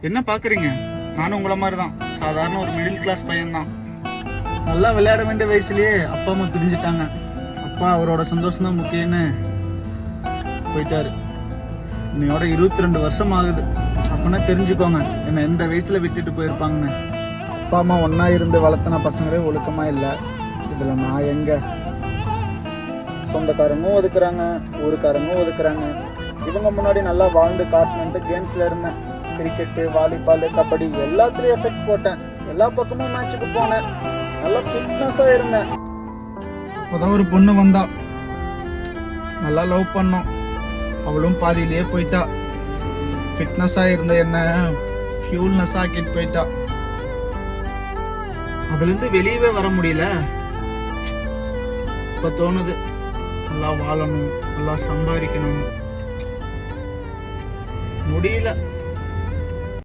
என்ன பாக்குறீங்க? நானும் உங்கள மாதிரி தான், சாதாரண ஒரு மிடில் கிளாஸ் பையன்தான். நல்லா விளையாட வேண்டிய வயசுலயே அப்பா அம்மா பிரிஞ்சுட்டாங்க. அப்பா அவரோட சந்தோஷம் தான் முக்கியம்னு போயிட்டாரு. இன்னையோட 22 வருஷம் ஆகுது. அப்பனா தெரிஞ்சுக்கோங்க என்ன எந்த வயசுல விட்டுட்டு போயிருப்பாங்கன்னு. அப்பா அம்மா ஒன்னா இருந்து வளர்த்தன பசங்களே ஒழுக்கமா இல்லை. இதுல நான் எங்க? சொந்தக்காரங்க ஒதுக்குறாங்க, ஊருக்காரங்க ஒதுக்குறாங்க. இவங்க முன்னாடி நல்லா வாழ்ந்து காட்டணுன்ட்டு கேம்ஸ்ல இருந்தேன். கிரிக்கெட்டு, வாலிபால், கபடி எல்லாத்துலயும் எஃபெக்ட் போட்டேன். எல்லா பக்கமும் மேட்சுக்கு போனேன். நல்லா ஃபிட்னஸா இருந்தேன். அப்போதான் ஒரு பொண்ணு வந்தா. நல்லா லவ் பண்ணோம். அவளும் பாதியிலேயே போயிட்டா. ஃபிட்னஸா இருந்த என்ன ஃபியூல்னஸ் ஆக்கிட்டு போயிட்டா. அதுல இருந்து வெளியவே வர முடியல. இப்ப தோணுது நல்லா வாழணும், நல்லா சம்பாதிக்கணும். முடியல.